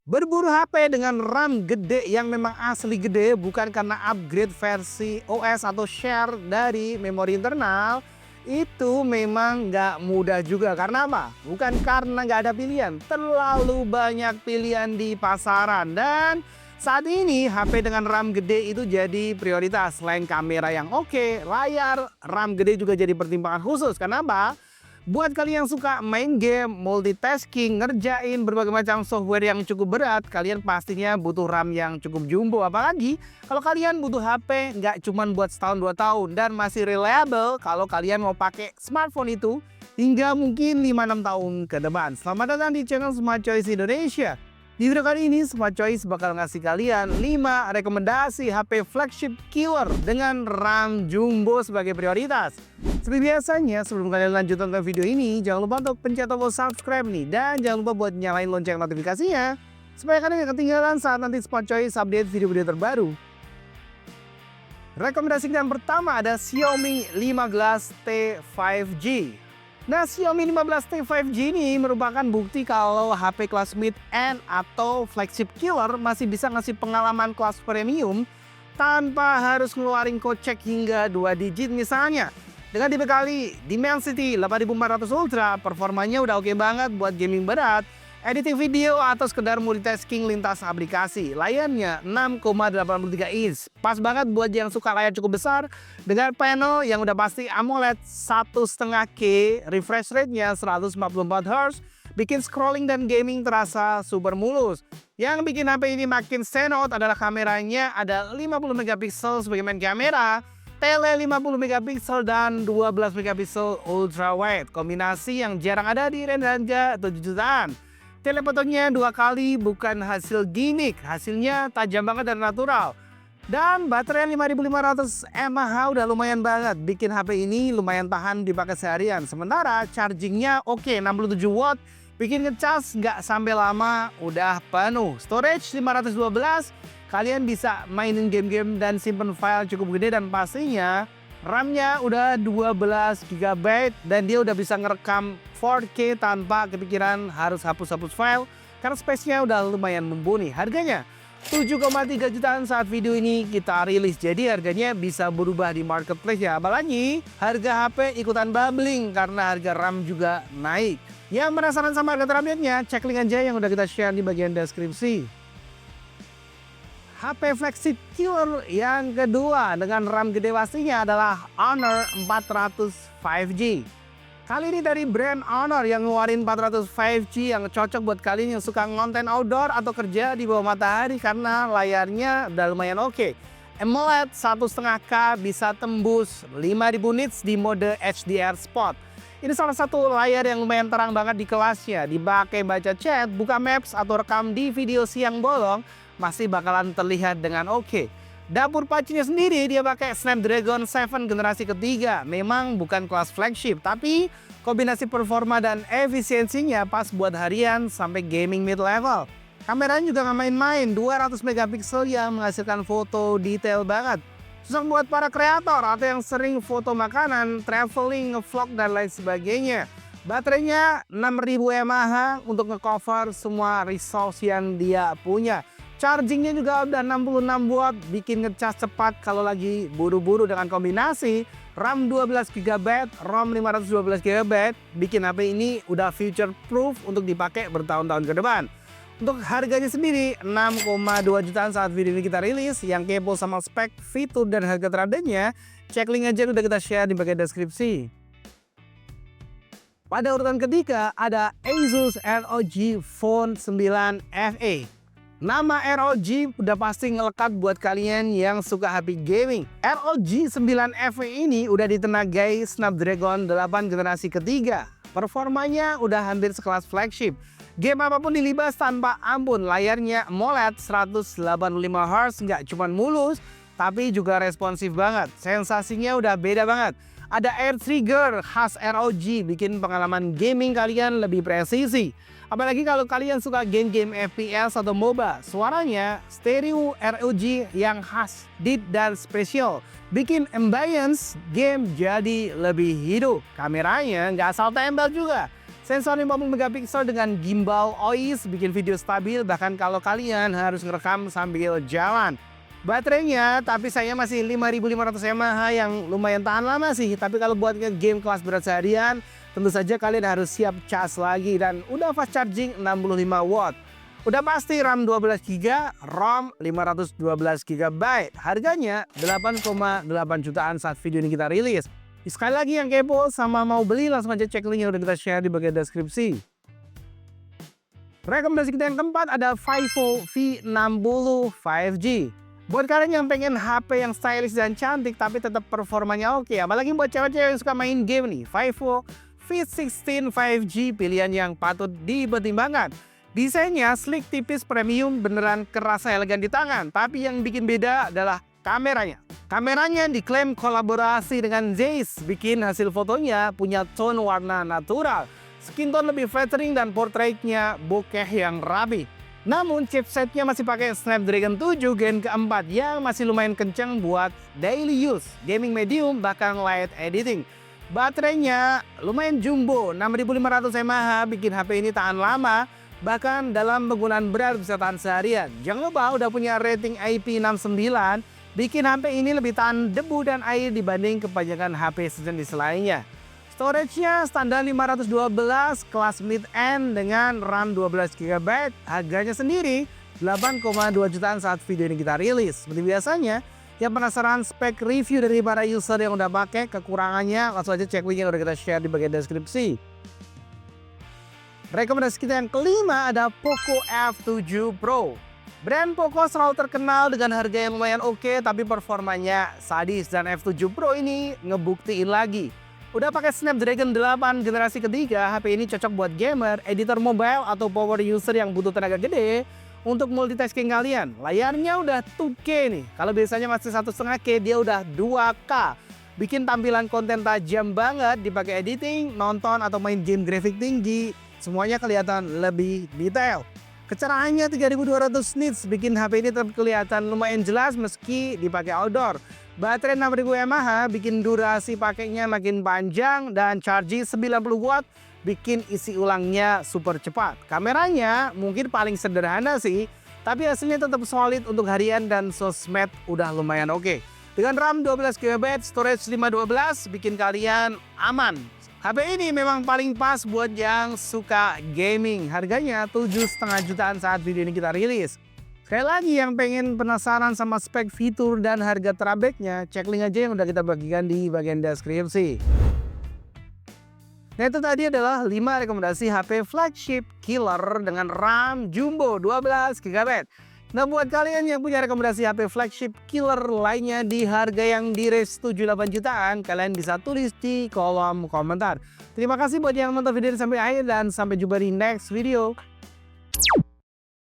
Berburu HP dengan RAM gede yang memang asli gede bukan karena upgrade versi OS atau share dari memori internal, itu memang nggak mudah juga. Karena apa? Bukan karena nggak ada pilihan, terlalu banyak pilihan di pasaran. Dan saat ini HP dengan RAM gede itu jadi prioritas. Selain kamera yang oke, layar RAM gede juga jadi pertimbangan khusus. Kenapa? Buat kalian yang suka main game, multitasking, ngerjain berbagai macam software yang cukup berat, kalian pastinya butuh RAM yang cukup jumbo. Apalagi kalau kalian butuh HP nggak cuma buat setahun 2 tahun dan masih reliable kalau kalian mau pakai smartphone itu hingga mungkin 5-6 tahun ke depan. Selamat datang di channel Smart Choice Indonesia. Di video kali ini Smart Choice bakal ngasih kalian 5 rekomendasi HP flagship killer dengan RAM jumbo sebagai prioritas. Seperti biasanya, sebelum kalian lanjut nonton video ini, jangan lupa untuk pencet tombol subscribe nih. Dan jangan lupa buat nyalain lonceng notifikasinya, supaya kalian gak ketinggalan saat nanti Smart Choice update video-video terbaru. Rekomendasi yang pertama ada Xiaomi 15T 5G. Nah, Xiaomi 15T 5G ini merupakan bukti kalau HP kelas mid-end atau flagship killer masih bisa ngasih pengalaman kelas premium tanpa harus ngeluarin kocek hingga 2 digit misalnya. Dengan dibekali Dimensity 8400 Ultra, performanya udah oke banget buat gaming berat, editing video atau sekedar multitasking lintas aplikasi. Layarnya 6,83 inch, pas banget buat yang suka layar cukup besar dengan panel yang udah pasti AMOLED 1,5K, refresh rate-nya 144 Hz, bikin scrolling dan gaming terasa super mulus. Yang bikin HP ini makin stand out adalah kameranya, ada 50 megapiksel sebagai main kamera, tele 50 megapiksel dan 12 megapiksel ultra wide, kombinasi yang jarang ada di range harga 7 jutaan. Telefotonya 2 kali, bukan hasil gimmick, hasilnya tajam banget dan natural. Dan baterai 5500 mAh udah lumayan banget, bikin HP ini lumayan tahan dipakai seharian. Sementara chargingnya oke, 67 watt, bikin ngecas nggak sampai lama udah penuh. Storage 512, kalian bisa mainin game-game dan simpen file cukup gede, dan pastinya RAM-nya udah 12 GB dan dia udah bisa ngerekam 4K tanpa kepikiran harus hapus-hapus file karena space-nya udah lumayan mumpuni. Harganya 7,3 jutaan saat video ini kita rilis, jadi harganya bisa berubah di marketplace ya. Apalagi harga HP ikutan bubbling karena harga RAM juga naik. Yang penasaran sama harga terupdate-nya, cek link aja yang udah kita share di bagian deskripsi. HP flagship killer yang kedua dengan RAM gede pastinya adalah Honor 400 5G. Kali ini dari brand Honor yang ngeluarin 400 5G yang cocok buat kalian yang suka ngonten outdoor atau kerja di bawah matahari karena layarnya udah lumayan oke. AMOLED 1,5K bisa tembus 5000 nits di mode HDR Spot. Ini salah satu layar yang lumayan terang banget di kelasnya. Dipakai baca chat, buka maps, atau rekam di video siang bolong, masih bakalan terlihat dengan oke. Dapur pacunya sendiri dia pakai Snapdragon 7 generasi ketiga. Memang bukan kelas flagship, tapi kombinasi performa dan efisiensinya pas buat harian sampai gaming mid level. Kameranya juga nggak main-main, 200 megapiksel yang menghasilkan foto detail banget. Susah buat para kreator atau yang sering foto makanan, traveling, ngevlog, dan lain sebagainya. Baterainya 6000 mAh untuk ngecover semua resource yang dia punya. Chargingnya juga udah 66 watt, bikin ngecas cepat kalau lagi buru-buru. Dengan kombinasi RAM 12 GB, ROM 512 GB, bikin HP ini udah future proof untuk dipakai bertahun-tahun ke depan. Untuk harganya sendiri 6,2 jutaan saat video ini kita rilis. Yang kepo sama spek, fitur, dan harga terupdate-nya, cek link aja udah kita share di bagian deskripsi. Pada urutan ketiga ada Asus ROG Phone 9 FE. Nama ROG udah pasti ngelekat buat kalian yang suka HP gaming. ROG 9 FE ini udah ditenagai Snapdragon 8 generasi ketiga. Performanya udah hampir sekelas flagship. Game apapun dilibas tanpa ampun. Layarnya AMOLED 185 Hz, nggak cuma mulus, tapi juga responsif banget. Sensasinya udah beda banget. Ada air trigger khas ROG, bikin pengalaman gaming kalian lebih presisi. Apalagi kalau kalian suka game-game FPS atau MOBA, suaranya stereo ROG yang khas, deep dan spesial, bikin ambience game jadi lebih hidup. Kameranya nggak asal tempel juga. Sensor 50 megapiksel dengan gimbal OIS bikin video stabil bahkan kalau kalian harus ngerekam sambil jalan. Baterainya tapi saya masih 5500 mAh yang lumayan tahan lama sih. Tapi kalau buat game kelas berat seharian tentu saja kalian harus siap cas lagi dan udah fast charging 65 watt. Udah pasti RAM 12GB, ROM 512GB. Harganya 8,8 jutaan saat video ini kita rilis. Sekali lagi yang kepo sama mau beli langsung aja cek link yang udah kita share di bagian deskripsi. Rekomendasi kita yang keempat ada Vivo V60 5G. Buat kalian yang pengen HP yang stylish dan cantik tapi tetap performanya oke, apalagi buat cewek-cewek yang suka main game nih, Vivo V16 5G pilihan yang patut dipertimbangkan. Desainnya sleek, tipis, premium, beneran kerasa elegan di tangan. Tapi yang bikin beda adalah kameranya. Kameranya diklaim kolaborasi dengan Zeiss, bikin hasil fotonya punya tone warna natural. Skin tone lebih flattering dan portraitnya bokeh yang rapi. Namun chipsetnya masih pakai Snapdragon 7 Gen keempat yang masih lumayan kencang buat daily use, gaming medium, bahkan light editing. Baterainya lumayan jumbo, 6500 mAh, bikin HP ini tahan lama. Bahkan dalam penggunaan berat bisa tahan seharian. Jangan lupa udah punya rating IP69, bikin HP ini lebih tahan debu dan air dibanding kebanyakan HP sejenis lainnya. Storage-nya standar 512 kelas mid-end dengan RAM 12GB. Harganya sendiri 8,2 jutaan saat video ini kita rilis. Seperti biasanya, yang penasaran spek review dari para user yang udah pakai, kekurangannya langsung aja cek link yang udah kita share di bagian deskripsi. Rekomendasi kita yang kelima ada Poco F7 Pro. Brand Poco selalu terkenal dengan harga yang lumayan oke, tapi performanya sadis, dan F7 Pro ini ngebuktiin lagi. Udah pakai Snapdragon 8 generasi ketiga, HP ini cocok buat gamer, editor mobile, atau power user yang butuh tenaga gede untuk multitasking kalian. Layarnya udah 2K nih, kalau biasanya masih 1,5K, dia udah 2K. Bikin tampilan konten tajam banget, dipakai editing, nonton, atau main game grafik tinggi. Semuanya kelihatan lebih detail. Kecerahannya 3200 nits bikin HP ini tetap kelihatan lumayan jelas meski dipakai outdoor. Baterai 6000 mAh bikin durasi pakainya makin panjang dan charging 90 watt bikin isi ulangnya super cepat. Kameranya mungkin paling sederhana sih, tapi hasilnya tetap solid untuk harian dan sosmed udah lumayan oke. Dengan RAM 12GB, storage 512 bikin kalian aman. HP ini memang paling pas buat yang suka gaming. Harganya 7,5 jutaan saat video ini kita rilis. Sekali lagi yang pengen penasaran sama spek, fitur, dan harga terupdate-nya, cek link aja yang udah kita bagikan di bagian deskripsi. Nah, itu tadi adalah 5 rekomendasi HP flagship killer dengan RAM jumbo 12GB. Nah, buat kalian yang punya rekomendasi HP flagship killer lainnya di harga yang di range 7-8 jutaan, kalian bisa tulis di kolom komentar. Terima kasih buat yang nonton video ini sampai akhir dan sampai jumpa di next video.